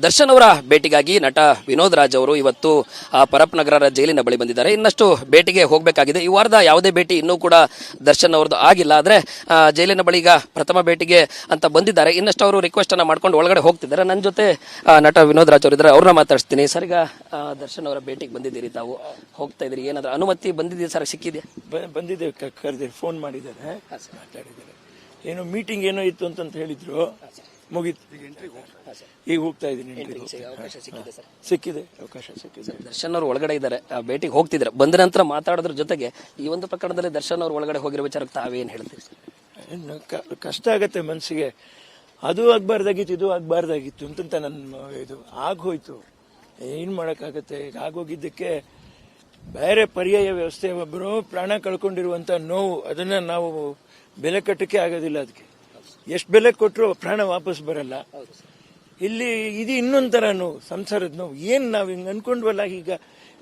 ದರ್ಶನ್ ಅವರ ಭೇಟಿಗಾಗಿ ನಟ ವಿನೋದ್ ರಾಜ್ ಅವರು ಇವತ್ತು ಪರಪ್ ನಗರ ಜೈಲಿನ ಬಳಿ ಬಂದಿದ್ದಾರೆ. ಇನ್ನಷ್ಟು ಭೇಟಿಗೆ ಹೋಗಬೇಕಾಗಿದೆ. ಈ ವಾರದ ಯಾವುದೇ ಭೇಟಿ ಇನ್ನೂ ಕೂಡ ದರ್ಶನ್ ಅವರದ್ದು ಆಗಿಲ್ಲ. ಆದರೆ ಜೈಲಿನ ಬಳಿ ಈಗ ಪ್ರಥಮ ಭೇಟಿಗೆ ಅಂತ ಬಂದಿದ್ದಾರೆ. ಇನ್ನಷ್ಟು ಅವರು ರಿಕ್ವೆಸ್ಟ್ ಅನ್ನ ಮಾಡ್ಕೊಂಡು ಒಳಗಡೆ ಹೋಗ್ತಿದ್ದಾರೆ. ನನ್ನ ಜೊತೆ ನಟ ವಿನೋದ್ ರಾಜ್ ಅವರು ಇದ್ದಾರೆ, ಅವ್ರನ್ನ ಮಾತಾಡ್ತೀನಿ. ಸರ್, ಈಗ ದರ್ಶನ್ ಅವರ ಭೇಟಿಗೆ ಬಂದಿದ್ದೀರಿ, ತಾವು ಹೋಗ್ತಾ ಇದ್ದೀರಿ, ಏನಾದ್ರೂ ಅನುಮತಿ ಬಂದಿದೆಯಾ ಸರ್? ಸಿಕ್ಕಿದೆ? ಬಂದಿದೆ, ಕರೆದಿದ್ದಾರೆ, ಫೋನ್ ಮಾಡಿದ್ದಾರೆ, ಮಾತಾಡಿದ್ದಾರೆ. ಏನೋ ಮೀಟಿಂಗ್ ಏನೋ ಇತ್ತು ಅಂತ ಹೇಳಿದ್ರು, ಮುಗೀತು. ಈಗ ಹೋಗ್ತಾ ಇದ್ದೀನಿ. ಸಿಕ್ಕಿದೆ, ಅವಕಾಶ ಸಿಕ್ಕಿದೆ. ದರ್ಶನ್ ಅವರು ಒಳಗಡೆ ಇದ್ದಾರೆ, ಭೇಟಿಗೆ ಹೋಗ್ತಿದ್ದಾರೆ. ಬಂದ ನಂತರ ಮಾತಾಡೋದ್ರ ಜೊತೆಗೆ ಈ ಒಂದು ಪ್ರಕರಣದಲ್ಲಿ ದರ್ಶನ್ ಅವರು ಒಳಗಡೆ ಹೋಗಿರೋ ವಿಚಾರಕ್ಕೆ ತಾವೇನು ಹೇಳ್ತೀವಿ? ಕಷ್ಟ ಆಗತ್ತೆ ಮನಸ್ಸಿಗೆ. ಅದು ಆಗ್ಬಾರ್ದಾಗಿತ್ತು, ಇದು ಆಗ್ಬಾರ್ದಾಗಿತ್ತು ಅಂತ ನನ್ನ ಇದು ಆಗೋಯ್ತು. ಏನ್ ಮಾಡಕ್ಕಾಗತ್ತೆ? ಈಗ ಆಗೋಗಿದ್ದಕ್ಕೆ ಬೇರೆ ಪರ್ಯಾಯ ವ್ಯವಸ್ಥೆ, ಒಬ್ಬರು ಪ್ರಾಣ ಕಳ್ಕೊಂಡಿರುವಂತ ನೋವು, ಅದನ್ನ ನಾವು ಬೆಲೆ ಕಟ್ಟಕ್ಕೆ ಆಗೋದಿಲ್ಲ. ಅದಕ್ಕೆ ಎಷ್ಟು ಬೆಲೆ ಕೊಟ್ಟರು ಪ್ರಾಣ ವಾಪಸ್ ಬರಲ್ಲ. ಇಲ್ಲಿ ಇದು ಇನ್ನೊಂಥರ ನೋವು, ಸಂಸಾರದ ನೋವು. ಏನ್ ನಾವ್ ಹಿಂಗ್ ಅನ್ಕೊಂಡ್ವಲ್ಲ, ಈಗ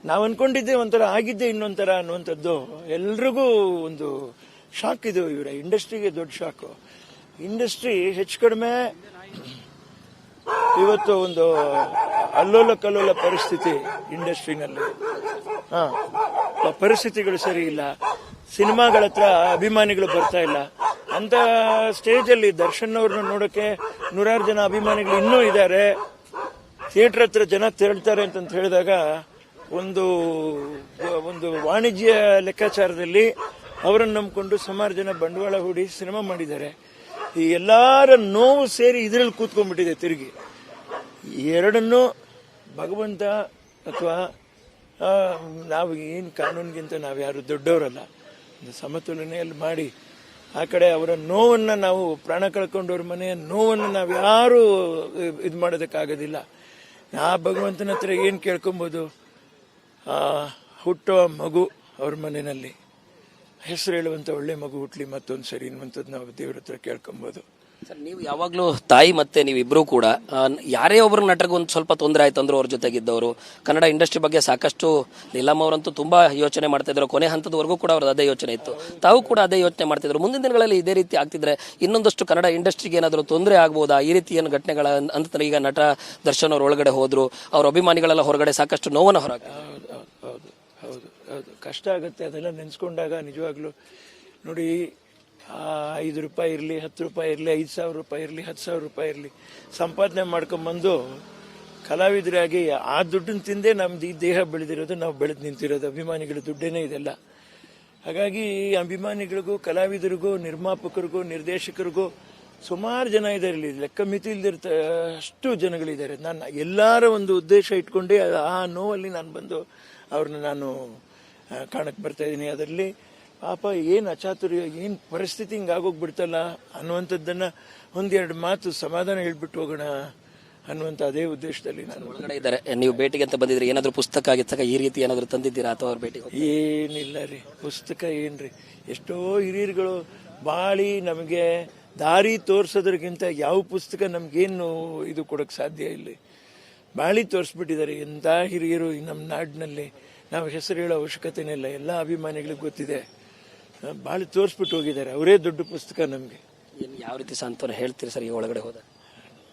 ನಾವ್ ಅನ್ಕೊಂಡಿದ್ದೆ ಒಂಥರ, ಆಗಿದ್ದೆ ಇನ್ನೊಂಥರ ಅನ್ನುವಂಥದ್ದು ಎಲ್ರಿಗೂ ಒಂದು ಶಾಕ್. ಇದು ಇವರ ಇಂಡಸ್ಟ್ರಿಗೆ ದೊಡ್ಡ ಶಾಕು. ಇಂಡಸ್ಟ್ರಿ ಹೆಚ್ಚು ಕಡಿಮೆ ಇವತ್ತು ಒಂದು ಅಲ್ಲೋಲ ಕಲ್ಲೋಲ ಪರಿಸ್ಥಿತಿ ಇಂಡಸ್ಟ್ರಿನಲ್ಲಿ. ಪರಿಸ್ಥಿತಿಗಳು ಸರಿ ಇಲ್ಲ. ಸಿನಿಮಾಗಳ ಹತ್ರ ಅಭಿಮಾನಿಗಳು ಬರ್ತಾ ಇಲ್ಲ. ಅಂತ ಸ್ಟೇಜ್ ಅಲ್ಲಿ ದರ್ಶನ್ ಅವ್ರನ್ನ ನೋಡಕ್ಕೆ ನೂರಾರು ಜನ ಅಭಿಮಾನಿಗಳು ಇನ್ನೂ ಇದ್ದಾರೆ. ಥಿಯೇಟರ್ ಹತ್ರ ಜನ ತೆರಳ್ತಾರೆ ಅಂತ ಹೇಳಿದಾಗ ಒಂದು ವಾಣಿಜ್ಯ ಲೆಕ್ಕಾಚಾರದಲ್ಲಿ ಅವರನ್ನು ನಂಬಿಕೊಂಡು ಸುಮಾರು ಜನ ಬಂಡವಾಳ ಹೂಡಿ ಸಿನಿಮಾ ಮಾಡಿದ್ದಾರೆ. ಈ ಎಲ್ಲಾರ ನೋವು ಸೇರಿ ಇದರಲ್ಲಿ ಕೂತ್ಕೊಂಡ್ಬಿಟ್ಟಿದೆ ತಿರುಗಿ. ಎರಡನ್ನೂ ಭಗವಂತ ಅಥವಾ ನಾವು ಏನು ಕಾನೂನಿಗಿಂತ ನಾವು ಯಾರು ದೊಡ್ಡವರಲ್ಲ, ಒಂದು ಸಮತೋಲನೆಯಲ್ಲಿ ಮಾಡಿ ಆ ಕಡೆ ಅವರ ನೋವನ್ನ, ನಾವು ಪ್ರಾಣ ಕಳ್ಕೊಂಡವ್ರ ಮನೆಯ ನೋವನ್ನು ನಾವು ಯಾರು ಇದು ಮಾಡೋದಕ್ಕಾಗೋದಿಲ್ಲ. ಆ ಭಗವಂತನ ಹತ್ರ ಏನು ಕೇಳ್ಕೊಬೋದು? ಹುಟ್ಟೋ ಮಗು ಅವ್ರ ಮನೆಯಲ್ಲಿ ಹೆಸರು ಹೇಳುವಂತ ಒಳ್ಳೆ ಮಗು ಹುಟ್ಲಿ ಮತ್ತೊಂದು ಸರಿ ಅನ್ನುವಂಥದ್ದು ನಾವು ದೇವ್ರ ಹತ್ರ ಕೇಳ್ಕೊಬೋದು. ಸರ್, ನೀವು ಯಾವಾಗಲೂ ತಾಯಿ ಮತ್ತೆ ನೀವಿಬ್ರು ಕೂಡ ಯಾರೇ ಒಬ್ಬರು ನಟರಿಗೆ ಒಂದು ಸ್ವಲ್ಪ ತೊಂದರೆ ಆಯ್ತು ಅಂದ್ರೂ ಅವ್ರ ಜೊತೆಗಿದ್ದವರು. ಕನ್ನಡ ಇಂಡಸ್ಟ್ರಿ ಬಗ್ಗೆ ಸಾಕಷ್ಟು ನೀಲಮ್ ಅವರಂತೂ ತುಂಬಾ ಯೋಚನೆ ಮಾಡ್ತಾ ಇದ್ರು. ಕೊನೆ ಹಂತದವರೆಗೂ ಕೂಡ ಅವ್ರದ್ದು ಅದೇ ಯೋಚನೆ ಇತ್ತು. ತಾವು ಕೂಡ ಅದೇ ಯೋಚನೆ ಮಾಡ್ತಿದ್ರು. ಮುಂದಿನ ದಿನಗಳಲ್ಲಿ ಇದೇ ರೀತಿ ಆಗ್ತಿದ್ರೆ ಇನ್ನೊಂದಷ್ಟು ಕನ್ನಡ ಇಂಡಸ್ಟ್ರಿಗೆ ಏನಾದರೂ ತೊಂದರೆ ಆಗ್ಬೋದಾ? ಈ ರೀತಿ ಏನು ಘಟನೆಗಳ ಅಂತ ಈಗ ನಟ ದರ್ಶನ್ ಅವ್ರ ಒಳಗಡೆ ಹೋದ್ರು, ಅವ್ರ ಅಭಿಮಾನಿಗಳೆಲ್ಲ ಹೊರಗಡೆ ಸಾಕಷ್ಟು ನೋವನ್ನು ಹೊರಗೆ. ಹೌದು ಹೌದು ಹೌದು, ಕಷ್ಟ ಆಗುತ್ತೆ ಅದೆಲ್ಲ ನೆನೆಸ್ಕೊಂಡಾಗ. ನಿಜವಾಗ್ಲೂ ನೋಡಿ, 5 ರೂಪಾಯಿ ಇರಲಿ, 10 ರೂಪಾಯಿ ಇರಲಿ, 5,000 ರೂಪಾಯಿ ಇರಲಿ, 10,000 ರೂಪಾಯಿ ಇರಲಿ, ಸಂಪಾದನೆ ಮಾಡ್ಕೊಂಡ್ಬಂದು ಕಲಾವಿದರಾಗಿ ಆ ದುಡ್ಡನ್ನು ತಿಂದೇ ನಮ್ದು ಈ ದೇಹ ಬೆಳೆದಿರೋದು, ನಾವು ಬೆಳೆದು ನಿಂತಿರೋದು. ಅಭಿಮಾನಿಗಳ ದುಡ್ಡೇನೆ ಇದೆಲ್ಲ. ಹಾಗಾಗಿ ಅಭಿಮಾನಿಗಳಿಗೂ, ಕಲಾವಿದರಿಗೂ, ನಿರ್ಮಾಪಕರಿಗೂ, ನಿರ್ದೇಶಕರಿಗೂ ಸುಮಾರು ಜನ ಇದ್ದಾರೆ. ಇಲ್ಲಿ ಲೆಕ್ಕ ಮಿತಿ ಇಲ್ದಿರ್ತ ಅಷ್ಟು ಜನಗಳಿದ್ದಾರೆ. ನಾನು ಎಲ್ಲರ ಒಂದು ಉದ್ದೇಶ ಇಟ್ಕೊಂಡೆ ಆ ನೋವಲ್ಲಿ ನಾನು ಬಂದು ಅವ್ರನ್ನ ನಾನು ಕಾಣಕ್ಕೆ ಬರ್ತಾ ಇದ್ದೀನಿ. ಅದರಲ್ಲಿ ಪಾಪ ಏನು ಅಚಾತುರ್ಯ, ಏನು ಪರಿಸ್ಥಿತಿ ಹಿಂಗಾಗೋಗ್ಬಿಡ್ತಲ್ಲ ಅನ್ನುವಂಥದ್ದನ್ನ ಒಂದೆರಡು ಮಾತು ಸಮಾಧಾನ ಹೇಳ್ಬಿಟ್ಟು ಹೋಗೋಣ ಅನ್ನುವಂಥ ಅದೇ ಉದ್ದೇಶದಲ್ಲಿ ನಾನು ಒಳಗಡೆ ಇದ್ದಾರೆ. ನೀವು ಭೇಟಿಗೆ ಅಂತ ಬಂದಿದ್ರಿ, ಏನಾದರೂ ಪುಸ್ತಕ ಆಗಿದ್ದಾಗ ಈ ರೀತಿ ಏನಾದರೂ ತಂದಿದ್ದೀರಾ ಅಥವಾ ಅವ್ರ ಭೇಟಿ? ಏನಿಲ್ಲ ರೀ, ಪುಸ್ತಕ ಏನ್ರಿ. ಎಷ್ಟೋ ಹಿರಿಯರುಗಳು ಬಾಳಿ ನಮಗೆ ದಾರಿ ತೋರಿಸೋದ್ರಕ್ಕಿಂತ ಯಾವ ಪುಸ್ತಕ ನಮ್ಗೇನು ಇದು ಕೊಡೋಕೆ ಸಾಧ್ಯ ಇಲ್ಲ. ಬಾಳಿ ತೋರಿಸ್ಬಿಟ್ಟಿದ್ದಾರೆ ಎಂಥ ಹಿರಿಯರು ನಮ್ಮ ನಾಡಿನಲ್ಲಿ. ನಾವು ಹೆಸರು ಹೇಳೋ ಅವಶ್ಯಕತೆನೇ ಇಲ್ಲ, ಎಲ್ಲ ಅಭಿಮಾನಿಗಳಿಗೆ ಗೊತ್ತಿದೆ. ಬಾಳಿ ತೋರಿಸ್ಬಿಟ್ಟು ಹೋಗಿದ್ದಾರೆ. ಅವರೇ ದೊಡ್ಡ ಪುಸ್ತಕ ನಮಗೆ. ಯಾವ ರೀತಿ ಸಾಂತ್ವನ ಹೇಳ್ತೀರಿ ಸರ್? ಈ ಒಳಗಡೆ ಹೋದ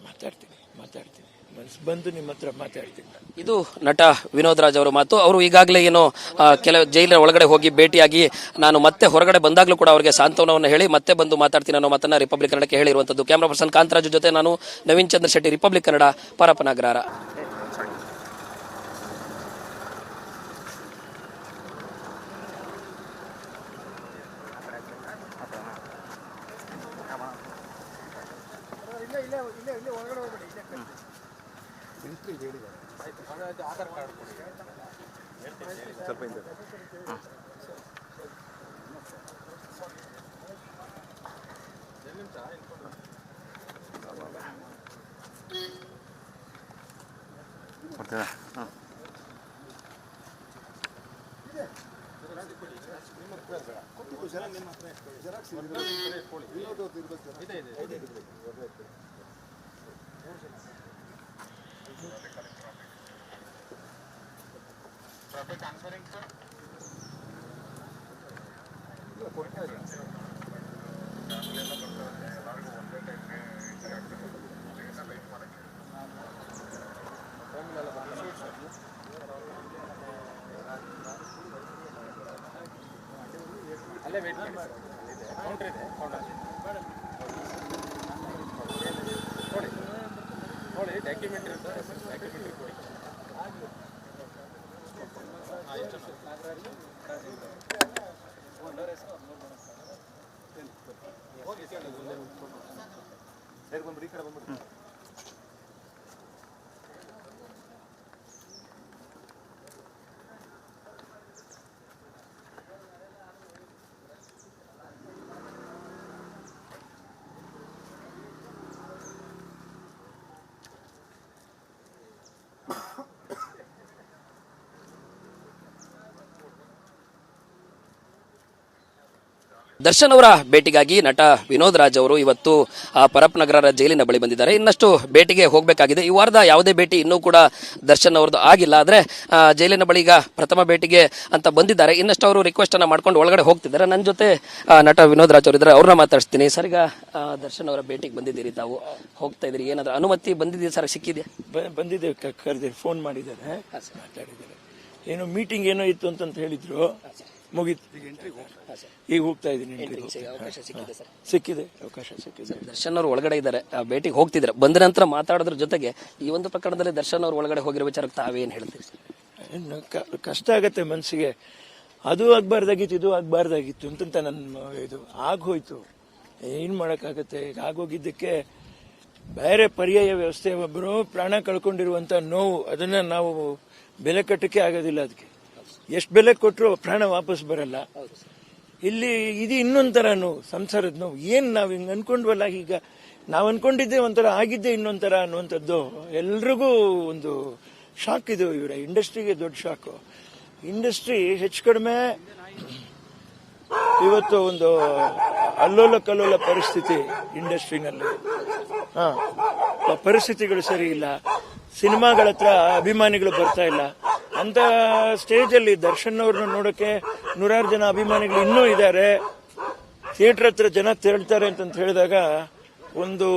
ಮಾತಾಡ್ತೀನಿ, ಮನಸ್ಸು ಬಂದು ನಿಮ್ಮ ಹತ್ರ ಮಾತಾಡ್ತೀನಿ. ಇದು ನಟ ವಿನೋದ್ ರಾಜ್ ಅವರ ಮಾತು. ಅವರು ಈಗಾಗಲೇ ಏನು ಕೆಲವು ಜೈಲಿನ ಒಳಗಡೆ ಹೋಗಿ ಭೇಟಿಯಾಗಿ ನಾನು ಮತ್ತೆ ಹೊರಗಡೆ ಬಂದಾಗಲೂ ಕೂಡ ಅವರಿಗೆ ಸಾಂತ್ವನವನ್ನು ಹೇಳಿ ಮತ್ತೆ ಬಂದು ಮಾತಾಡ್ತೀನಿ ಅನ್ನೋ ಮಾತನ್ನ ರಿಪಬ್ಲಿಕ್ ಕನ್ನಡಕ್ಕೆ ಹೇಳಿರುವಂತದ್ದು. ಕ್ಯಾಮರಾ ಪರ್ಸನ್ ಕಾಂತರಾಜು ಜೊತೆ ನಾನು ನವೀನ್ ಚಂದ್ರ ಶೆಟ್ಟಿ, ರಿಪಬ್ಲಿಕ್ ಕನ್ನಡ, ಪರಪ್ಪನಗ್ರಹಾರ. ಆಧಾರ್ ಕಾರ್ಡ್ ಕೊಡಿ, ಸ್ವಲ್ಪ ಹಿಂದೆ. ಕೊಡ್ತೀರಾ? ಹಾಂ, ಟ್ರಾನ್ಸ್ಫರಿಂಗ್ ಸರ್. ನೋಡಿ ಡಾಕ್ಯುಮೆಂಟ್ರಿ ಕೊಡಿ. ಸರಿ ಬಂದ್ಬಿಡಿ, ಈ ಕಡೆ ಬಂದ್ಬಿಡಿ. ದರ್ಶನ್ ಅವರ ಭೇಟಿಗಾಗಿ ನಟ ವಿನೋದ್ ರಾಜ್ ಅವರು ಇವತ್ತು ಪರಪ್ ನಗರ ಜೈಲಿನ ಬಳಿ ಬಂದಿದ್ದಾರೆ. ಇನ್ನಷ್ಟು ಭೇಟಿಗೆ ಹೋಗಬೇಕಾಗಿದೆ. ಈ ವಾರದ ಯಾವುದೇ ಭೇಟಿ ಇನ್ನೂ ಕೂಡ ದರ್ಶನ್ ಅವರದ್ದು ಆಗಿಲ್ಲ. ಆದರೆ ಜೈಲಿನ ಬಳಿ ಈಗ ಪ್ರಥಮ ಭೇಟಿಗೆ ಅಂತ ಬಂದಿದ್ದಾರೆ. ಇನ್ನಷ್ಟು ಅವರು ರಿಕ್ವೆಸ್ಟ್ ಅನ್ನ ಮಾಡ್ಕೊಂಡು ಒಳಗಡೆ ಹೋಗ್ತಿದ್ದಾರೆ. ನನ್ನ ಜೊತೆ ನಟ ವಿನೋದ್ ರಾಜ್ ಅವರು ಇದ್ದಾರೆ, ಅವ್ರನ್ನ ಮಾತಾಡ್ತೀನಿ. ಸರ್, ಈಗ ದರ್ಶನ್ ಅವರ ಭೇಟಿಗೆ ಬಂದಿದ್ದೀರಿ, ತಾವು ಹೋಗ್ತಾ ಇದ್ದೀರಿ, ಏನಾದ್ರು ಅನುಮತಿ ಬಂದಿದೆ ಸರ್, ಸಿಕ್ಕಿದೆ? ಬಂದಿದೆ, ಕರೆದಿದ್ದಾರೆ, ಫೋನ್ ಮಾಡಿದ್ದಾರೆ, ಮಾತಾಡಿದ್ದಾರೆ. ಏನೋ ಮೀಟಿಂಗ್ ಏನೋ ಇತ್ತು ಅಂತ ಹೇಳಿದ್ರು, ಮುಗೀತು. ಈಗ ಹೋಗ್ತಾ ಇದ್ದೀನಿ. ಸಿಕ್ಕಿದೆ, ಅವಕಾಶ ಸಿಕ್ಕಿದೆ. ದರ್ಶನ್ ಅವರು ಒಳಗಡೆ ಇದ್ದಾರೆ, ಭೇಟಿಗೆ ಹೋಗ್ತಿದ್ದಾರೆ. ಬಂದ ನಂತರ ಮಾತಾಡೋದ್ರ ಜೊತೆಗೆ ಈ ಒಂದು ಪ್ರಕರಣದಲ್ಲಿ ದರ್ಶನ್ ಅವರು ಒಳಗಡೆ ಹೋಗಿರೋ ವಿಚಾರಕ್ಕೆ ತಾವೇನು ಹೇಳ್ತೀವಿ? ಕಷ್ಟ ಆಗತ್ತೆ ಮನಸ್ಸಿಗೆ. ಅದು ಆಗ್ಬಾರ್ದಾಗಿತ್ತು, ಇದು ಆಗ್ಬಾರ್ದಾಗಿತ್ತು ಅಂತ ನನ್ನ ಇದು ಆಗೋಯ್ತು. ಏನ್ ಮಾಡಕ್ಕಾಗತ್ತೆ? ಈಗ ಆಗೋಗಿದ್ದಕ್ಕೆ ಬೇರೆ ಪರ್ಯಾಯ ವ್ಯವಸ್ಥೆ, ಒಬ್ಬರು ಪ್ರಾಣ ಕಳ್ಕೊಂಡಿರುವಂತ ನೋವು, ಅದನ್ನ ನಾವು ಬೆಲೆ ಕಟ್ಟಕ್ಕೆ ಆಗೋದಿಲ್ಲ. ಅದಕ್ಕೆ ಎಷ್ಟು ಬೆಲೆ ಕೊಟ್ಟರು ಪ್ರಾಣ ವಾಪಸ್ ಬರಲ್ಲ. ಇಲ್ಲಿ ಇದು ಇನ್ನೊಂಥರ ನೋವು, ಸಂಸಾರದ ನೋವು. ಏನ್ ನಾವ್ ಹಿಂಗ್ ಅನ್ಕೊಂಡ್ವಲ್ಲ, ಈಗ ನಾವ್ ಅನ್ಕೊಂಡಿದ್ದೆ ಒಂಥರ, ಆಗಿದ್ದೆ ಇನ್ನೊಂಥರ ಅನ್ನುವಂಥದ್ದು ಎಲ್ರಿಗೂ ಒಂದು ಶಾಕ್. ಇದು ಇವರ ಇಂಡಸ್ಟ್ರಿಗೆ ದೊಡ್ಡ ಶಾಕು. ಇಂಡಸ್ಟ್ರಿ ಹೆಚ್ಚು ಕಡಿಮೆ ಇವತ್ತು ಒಂದು ಅಲ್ಲೋಲ ಕಲ್ಲೋಲ ಪರಿಸ್ಥಿತಿ ಇಂಡಸ್ಟ್ರಿನಲ್ಲಿ. ಪರಿಸ್ಥಿತಿಗಳು ಸರಿ ಇಲ್ಲ. ಸಿನಿಮಾಗಳ ಹತ್ರ ಅಭಿಮಾನಿಗಳು ಬರ್ತಾ ಇಲ್ಲ. ಅಂತ ಸ್ಟೇಜ್ ಅಲ್ಲಿ ದರ್ಶನ್ ಅವ್ರನ್ನ ನೋಡಕ್ಕೆ ನೂರಾರು ಜನ ಅಭಿಮಾನಿಗಳು ಇನ್ನೂ ಇದ್ದಾರೆ. ಥಿಯೇಟರ್ ಹತ್ರ ಜನ ತೆರಳ್ತಾರೆ ಅಂತ ಹೇಳಿದಾಗ ಒಂದು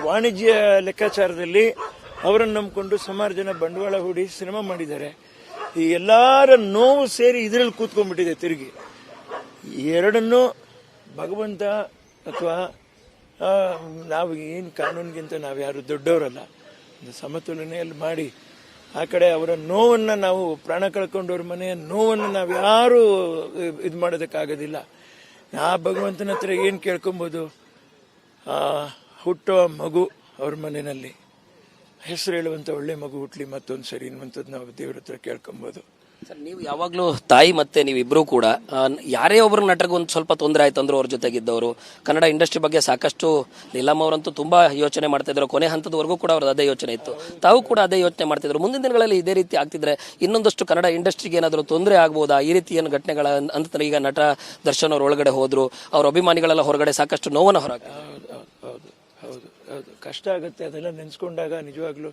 ವಾಣಿಜ್ಯ ಲೆಕ್ಕಾಚಾರದಲ್ಲಿ ಅವರನ್ನು ನಂಬಿಕೊಂಡು ಸುಮಾರು ಜನ ಬಂಡವಾಳ ಹೂಡಿ ಸಿನಿಮಾ ಮಾಡಿದ್ದಾರೆ. ಈ ಎಲ್ಲಾರ ನೋವು ಸೇರಿ ಇದರಲ್ಲಿ ಕೂತ್ಕೊಂಡ್ಬಿಟ್ಟಿದೆ ತಿರುಗಿ. ಎರಡನ್ನೂ ಭಗವಂತ ಅಥವಾ ನಾವು ಏನು ಕಾನೂನಿಗಿಂತ ನಾವು ಯಾರು ದೊಡ್ಡವರಲ್ಲ, ಒಂದು ಸಮತೋಲನೆಯಲ್ಲಿ ಮಾಡಿ ಆ ಕಡೆ ಅವರ ನೋವನ್ನ, ನಾವು ಪ್ರಾಣ ಕಳ್ಕೊಂಡವ್ರ ಮನೆಯ ನೋವನ್ನು ನಾವು ಯಾರು ಇದು ಮಾಡೋದಕ್ಕಾಗೋದಿಲ್ಲ. ಆ ಭಗವಂತನ ಹತ್ರ ಏನು ಕೇಳ್ಕೊಬೋದು? ಹುಟ್ಟುವ ಮಗು ಅವ್ರ ಮನೆಯಲ್ಲಿ ಹೆಸರು ಹೇಳುವಂತ ಒಳ್ಳೆ ಮಗು ಹುಟ್ಲಿ ಮತ್ತೊಂದು ಸರಿ ಅನ್ನುವಂಥದ್ದು ನಾವು ದೇವ್ರ ಹತ್ರ ಕೇಳ್ಕೊಬೋದು. ಸರ್, ನೀವು ಯಾವಾಗಲೂ ತಾಯಿ ಮತ್ತೆ ನೀವಿಬ್ರು ಕೂಡ ಯಾರೇ ಒಬ್ಬರು ನಟರಿಗೆ ಒಂದು ಸ್ವಲ್ಪ ತೊಂದರೆ ಆಯ್ತು ಅಂದ್ರೂ ಅವ್ರ ಜೊತೆಗಿದ್ದವರು. ಕನ್ನಡ ಇಂಡಸ್ಟ್ರಿ ಬಗ್ಗೆ ಸಾಕಷ್ಟು ನೀಲಮ್ ಅವರಂತೂ ತುಂಬಾ ಯೋಚನೆ ಮಾಡ್ತಾ ಇದ್ರು. ಕೊನೆ ಹಂತದವರೆಗೂ ಕೂಡ ಅವ್ರದ್ದು ಅದೇ ಯೋಚನೆ ಇತ್ತು, ತಾವು ಕೂಡ ಅದೇ ಯೋಚನೆ ಮಾಡ್ತಿದ್ರು. ಮುಂದಿನ ದಿನಗಳಲ್ಲಿ ಇದೇ ರೀತಿ ಆಗ್ತಿದ್ರೆ ಇನ್ನೊಂದಷ್ಟು ಕನ್ನಡ ಇಂಡಸ್ಟ್ರಿಗೆ ಏನಾದರೂ ತೊಂದರೆ ಆಗ್ಬೋದಾ? ಈ ರೀತಿ ಏನು ಘಟನೆಗಳ ಅಂತ ಈಗ ನಟ ದರ್ಶನ್ ಅವ್ರ ಒಳಗಡೆ ಹೋದ್ರು, ಅವ್ರ ಅಭಿಮಾನಿಗಳೆಲ್ಲ ಹೊರಗಡೆ ಸಾಕಷ್ಟು ನೋವನ್ನು ಹೊರ. ಹೌದು, ಹೌದು, ಹೌದು, ಕಷ್ಟ ಆಗುತ್ತೆ ಅದೆಲ್ಲ ನೆನ್ಸ್ಕೊಂಡಾಗ. ನಿಜವಾಗ್ಲೂ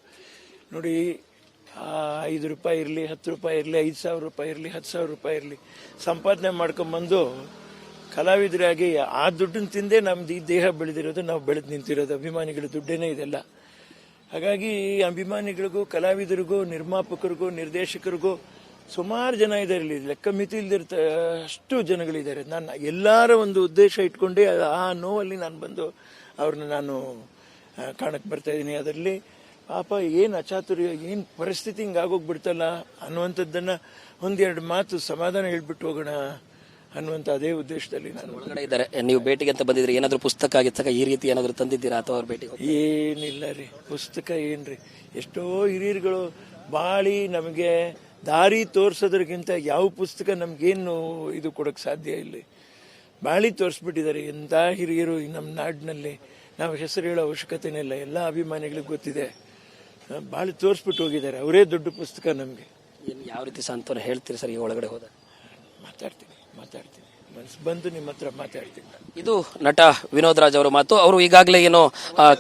ನೋಡಿ, 5 ರೂಪಾಯಿ ಇರಲಿ, 10 ರೂಪಾಯಿ ಇರಲಿ, 5,000 ರೂಪಾಯಿ ಇರಲಿ, 10,000 ರೂಪಾಯಿ ಇರಲಿ, ಸಂಪಾದನೆ ಮಾಡ್ಕೊಂಡ್ಬಂದು ಕಲಾವಿದರಾಗಿ ಆ ದುಡ್ಡನ್ನು ತಿಂದೇ ನಮ್ದು ಈ ದೇಹ ಬೆಳೆದಿರೋದು, ನಾವು ಬೆಳೆದು ನಿಂತಿರೋದು. ಅಭಿಮಾನಿಗಳ ದುಡ್ಡೇನೆ ಇದೆಲ್ಲ. ಹಾಗಾಗಿ ಅಭಿಮಾನಿಗಳಿಗೂ, ಕಲಾವಿದರಿಗೂ, ನಿರ್ಮಾಪಕರಿಗೂ, ನಿರ್ದೇಶಕರಿಗೂ ಸುಮಾರು ಜನ ಇದ್ದಾರೆ. ಇಲ್ಲಿ ಲೆಕ್ಕ ಮಿತಿ ಇಲ್ದಿರ್ತ ಅಷ್ಟು ಜನಗಳಿದ್ದಾರೆ. ನಾನು ಎಲ್ಲರ ಒಂದು ಉದ್ದೇಶ ಇಟ್ಕೊಂಡೆ ಆ ನೋವಲ್ಲಿ ನಾನು ಬಂದು ಅವ್ರನ್ನ ನಾನು ಕಾಣಕ್ಕೆ ಬರ್ತಾ ಇದ್ದೀನಿ. ಅದರಲ್ಲಿ ಪಾಪ ಏನು ಅಚಾತುರ್ಯ, ಏನು ಪರಿಸ್ಥಿತಿ ಹಿಂಗಾಗೋಗ್ಬಿಡ್ತಲ್ಲ ಅನ್ನುವಂಥದ್ದನ್ನ ಒಂದೆರಡು ಮಾತು ಸಮಾಧಾನ ಹೇಳ್ಬಿಟ್ಟು ಹೋಗೋಣ ಅನ್ನುವಂಥ ಅದೇ ಉದ್ದೇಶದಲ್ಲಿ ನಾನು ಒಳಗಡೆ ಇದ್ದಾರೆ. ನೀವು ಭೇಟಿಗೆ ಅಂತ ಬಂದಿದ್ರಿ, ಏನಾದರೂ ಪುಸ್ತಕ ಗಿಸ್ತಕ ಈ ರೀತಿ ಏನಾದರೂ ತಂದಿದ್ದೀರಾ ಅಥವಾ ಅವ್ರ ಭೇಟಿ? ಏನಿಲ್ಲ ರೀ, ಪುಸ್ತಕ ಏನ್ರಿ. ಎಷ್ಟೋ ಹಿರಿಯರುಗಳು ಬಾಳಿ ನಮಗೆ ದಾರಿ ತೋರ್ಸೋದ್ರಗಿಂತ ಯಾವ ಪುಸ್ತಕ ನಮ್ಗೇನು ಇದು ಕೊಡಕ್ ಸಾಧ್ಯ ಇಲ್ಲ. ಬಾಳಿ ತೋರಿಸ್ಬಿಟ್ಟಿದ್ದಾರೆ ಎಂಥ ಹಿರಿಯರು ನಮ್ಮ ನಾಡಿನಲ್ಲಿ. ನಾವು ಹೆಸರು ಹೇಳೋ ಅವಶ್ಯಕತೆನೇ ಇಲ್ಲ, ಎಲ್ಲ ಅಭಿಮಾನಿಗಳಿಗೆ ಗೊತ್ತಿದೆ. ಬಾಳಿ ತೋರಿಸ್ಬಿಟ್ಟು ಹೋಗಿದ್ದಾರೆ. ಅವರೇ ದೊಡ್ಡ ಪುಸ್ತಕ ನಮಗೆ. ಯಾವ ರೀತಿ ಸಾಂತ್ವನ ಹೇಳ್ತೀರಿ ಸರ್ ಈ ಒಳಗಡೆ ಹೋದ? ಮಾತಾಡ್ತೀನಿ, ಮನಸ್ಸು ಬಂದು ನಿಮ್ಮ ಹತ್ರ ಮಾತಾಡ್ತೀನಿ. ಇದು ನಟ ವಿನೋದ್ ರಾಜ್ ಅವರ ಮಾತು. ಅವರು ಈಗಾಗಲೇ ಏನು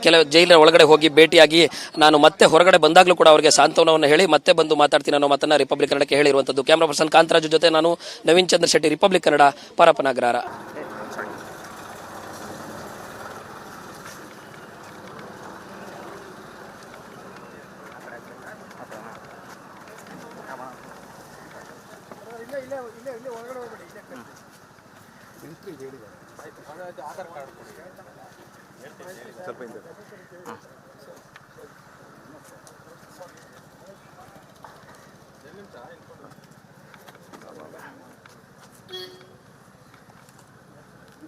ಕೆಲವು ಜೈಲಿನ ಒಳಗಡೆ ಹೋಗಿ ಭೇಟಿಯಾಗಿ ನಾನು ಮತ್ತೆ ಹೊರಗಡೆ ಬಂದಾಗಲೂ ಕೂಡ ಅವರಿಗೆ ಸಾಂತ್ವನವನ್ನು ಹೇಳಿ ಮತ್ತೆ ಬಂದು ಮಾತಾಡ್ತೀನಿ ಅನ್ನೋ ಮಾತನ್ನ ರಿಪಬ್ಲಿಕ್ ಕನ್ನಡಕ್ಕೆ ಹೇಳಿರುವಂತದ್ದು. ಕ್ಯಾಮರಾ ಪರ್ಸನ್ ಕಾಂತರಾಜು ಜೊತೆ ನಾನು ನವೀನ್ ಚಂದ್ರ ಶೆಟ್ಟಿ, ರಿಪಬ್ಲಿಕ್ ಕನ್ನಡ, ಪರಪನಗರ. ಇಲ್ಲೇ ಒಳಗಡೆ ಹೋಗ್ಬೇಡಿ, ಇಲ್ಲೇ ಆಯ್ತು ಅದು ಆಧಾರ್ ಕಾರ್ಡ್ ಕೊಡಿ ಸ್ವಲ್ಪ ಹಿಂದೆ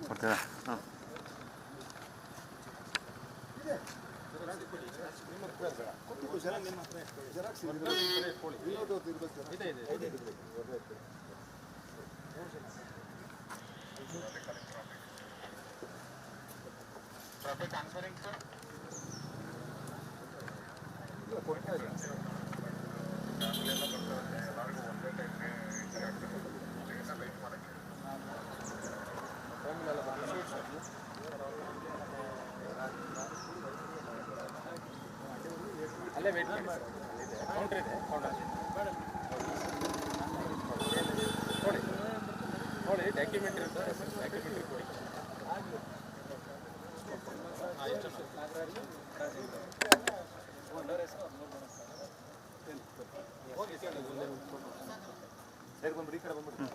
ಕೊಡ್ತೀರಾ? ಹಾಂ. ಅಲ್ಲೇ ವೇಟ್ ಮಾಡಿ ಸರ್, ಕೌಂಟ್ರ್ ಇದೆ, ಕೌಂಟರ್ ನೋಡಿ ನೋಡಿ ಡಾಕ್ಯುಮೆಂಟ್ರಿ ಅಂತ ಡಾಕ್ಯುಮೆಂಟ್ರಿ ಕೊಡಿ. ಹೋಗಿ ಸರ್, ಈ ಕಡೆ ಬಂದ್ಬಿಡಿ.